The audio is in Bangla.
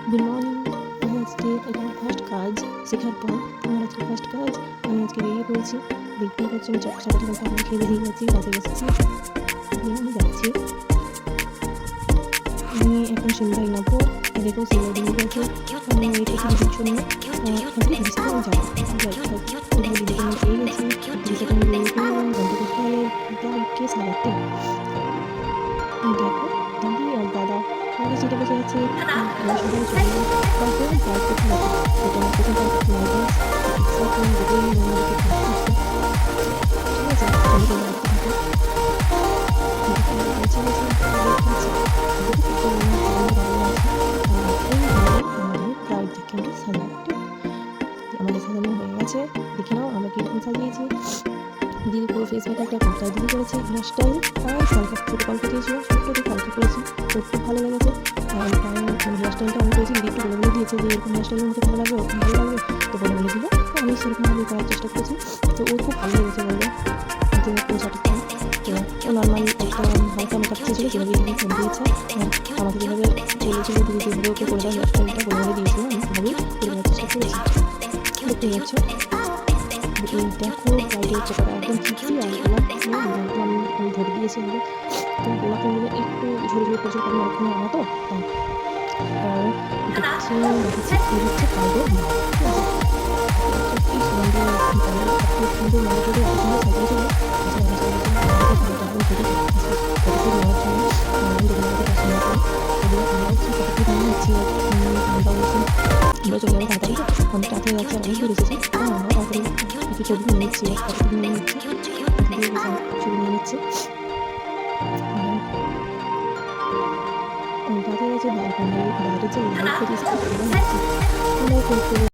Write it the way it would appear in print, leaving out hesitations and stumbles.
Good morning. আজকে এটা আমার ফার্স্ট কাজ শেখার পর আমার আজকে ফার্স্ট কাজ। আমি আজকে বেরিয়ে পড়েছি। দেখতেই পাচ্ছি আমি সকাল সকাল আমি খেয়ে বেরিয়ে গেছি, কাজে গেছি, আমি যাচ্ছি। আমি এখন সিমলাই নামবো। দেখো সিমলাই দিয়ে গেছে। আমি এই থেকে দিদির জন্য দিদির সাথে আমি যাবো। দিদিকে আমি পেয়ে গেছি। দিদির সাথে আমি বেরিয়ে পড়লাম গন্তব্যস্থলে বাইককে সাজাতে। দেখো দিদি আর দাদা আমাকে সিটে বসে আছে। আমরা সবাই চলে গেলাম বাইকে বাইক কোথায় আছে এটা আমার প্রথম বাইক লাইসেন্স এক্সাইটমেন্ট দুটোই আমাদেরকে কাজ করছে। ঠিক আছে, চলে গেলে দেখতে থাকো। আমাদের সাজানো হয়ে গেছে, দেখে নাও আমরা কিরকম সাজিয়েছি। দিদি পুরো ফেস মেকআপটা কোথায় দিদি করেছে, হেয়ারস্টাইল আর হালকা ছোটো গল্প দিয়েছিল, ছোট্ট দিকে হালকা করেছি, ওর খুব ভালো লেগেছে। আর হেয়ারস্টাইলটা আমি করেছি, দিদি একটু বলে দিয়েছে যে এরকম হেয়ারস্টাইল আমাকে ভালো লাগবে, ওরকম ভালো লাগবে, তো বলে দিল। আমি সেরকমভাবে করার চেষ্টা করেছি, তো ওর খুব ভালো লেগেছে বললো যে পুরো সাটিফাই। তো ও নর্মাল একটা হালকা মেকআপ চেয়েছিলো, যেভাবে দিদি ফোন দিয়েছে আমাকে যেভাবে বলেছিল দিদি যেভাবে ওকে করে দেওয়া হেয়ারস্টাইলটা বলে দিয়েছিল, আমি সেভাবেই করে দেওয়ার চেষ্টা করেছি। দেখতে পাচ্ছ এই দেখো ব্রাইডের চোখটা একদম চিপসি আর গোলাপ আমি ধরে দিয়েছি আগে। তো গোলাপ ফুলগুলো একটু ঝরে ঝরে পড়ছে, কারণ ওখানে আনা তো তাই। আর দেখছি এই হচ্ছে পাউডার, ঠিক আছে, কি সুন্দর এত সুন্দর মনে করে এত সুন্দর সাজিয়েছিল। আমরা চলে যাবো তাড়াতাড়ি, অনেক রাত হয়ে যাচ্ছে, অনেক দূর এসেছি। আমরা তাড়াতাড়ি একটু ছবি নিয়ে নিচ্ছি, ছবি নিয়ে নিচ্ছি, ছবি নিয়ে নিচ্ছি। রাতে গেছে বাইরে যে লাইট